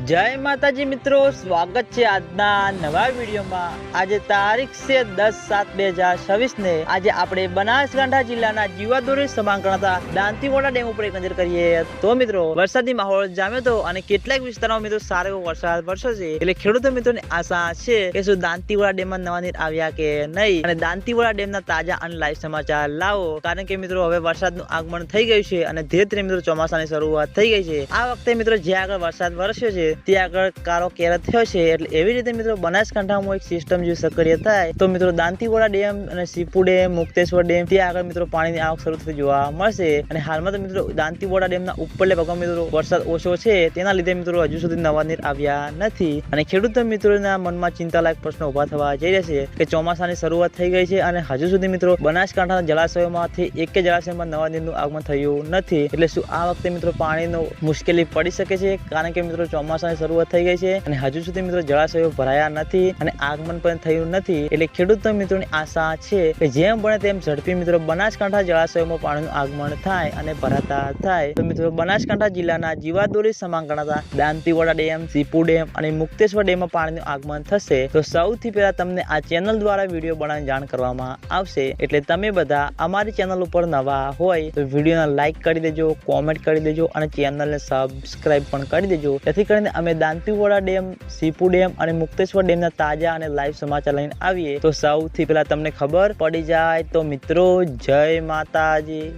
જય માતાજી મિત્રો, સ્વાગત છે આજના નવા વિડીયોમાં। આજે તારીખ છે 10/7/2026 ને આજે આપણે બનાસકાંઠા જિલ્લાના જીવાદોરી સમાંગ ગણાતા દાંતીવાડા ડેમ ઉપર એક નજર કરીએ। તો મિત્રો વરસાદી માહોલ જામ્યો હતો અને કેટલાક વિસ્તારોમાં મિત્રો સારો એવો વરસાદ વરસ્યો છે, એટલે ખેડૂતો મિત્રોને આશા છે કે શું દાંતીવાડા ડેમમાં નવા નીર આવ્યા કે નહીં, અને દાંતીવાડા ડેમના તાજા અને લાઈવ સમાચાર લાવો, કારણ કે મિત્રો હવે વરસાદનું આગમન થઈ ગયું છે અને ધીરે ધીરે મિત્રો ચોમાસાની શરૂઆત થઈ ગઈ છે। આ વખતે મિત્રો જ્યાં આગળ વરસાદ વરસ્યો છે ત્યાં આગળ કારો કેરા થયો છે, એટલે એવી રીતે મિત્રો બનાસકાંઠામાં એક સિસ્ટમ જો સક્રિય થાય તો મિત્રો દાંતીવાડા ડેમ અને સીપુ ડેમ, મુક્તેશ્વર ડેમ ત્યાં આગળ મિત્રો પાણીની આવક શરૂ થતી જોવા મળશે। અને હાલમાં તો મિત્રો દાંતીવાડા ડેમના ઉપરલે ભાગમાં મિત્રો વરસાદ ઓછો છે, તેના લીધે મિત્રો હજુ સુધી નવા નીર આવ્યા નથી, અને ખેડૂતો મિત્રોના મનમાં ચિંતાલાયક પ્રશ્નો ઉભા થવા જઈ રહ્યા છે કે ચોમાસાની શરૂઆત થઈ ગઈ છે અને હજુ સુધી મિત્રો બનાસકાંઠાના જળાશયોમાંથી એક જળાશયમાં નવા નીરનું આગમન થયું નથી, એટલે શું આ વખતે મિત્રો પાણીનો મુશ્કેલી પડી શકે છે, કારણ કે મિત્રો ચોમાસાની શરૂઆત થઈ ગઈ છે અને હજુ સુધી મિત્રો જળાશયો ભરાયા નથી અને આગમન પણ થયું નથી, એટલે ખેડૂતો મિત્રોની આશા છે કે જેમ બને તેમ ઝડપી મિત્રો બનાસકાંઠા જળાશયોમાં પાણીનું આગમન થાય અને ભરાતા થાય। તો મિત્રો બનાસકાંઠા જિલ્લાના જીવાદોરી સમાંગ ગણાતા દાંતીવાડા ડેમ, સીપુ ડેમ અને મુક્તેશ્વર ડેમમાં પાણીનું આગમન થશે તો સૌથી પહેલા તમને આ ચેનલ દ્વારા વિડીયો બનાવીને જાણ કરવામાં આવશે, એટલે તમે બધા અમારી ચેનલ ઉપર નવા હોય તો વિડીયોને લાઈક કરી દેજો, કોમેન્ટ કરી દેજો અને ચેનલને સબસ્ક્રાઇબ પણ કરી દેજો, જેથી કરીને અમે દાંતીવાડા ડેમ, સીપુ ડેમ અને મુક્તેશ્વર ડેમના તાજા અને લાઈવ સમાચાર લઈને આવીએ તો સૌથી પહેલા તમને ખબર પડી જાય। તો મિત્રો જય માતાજી।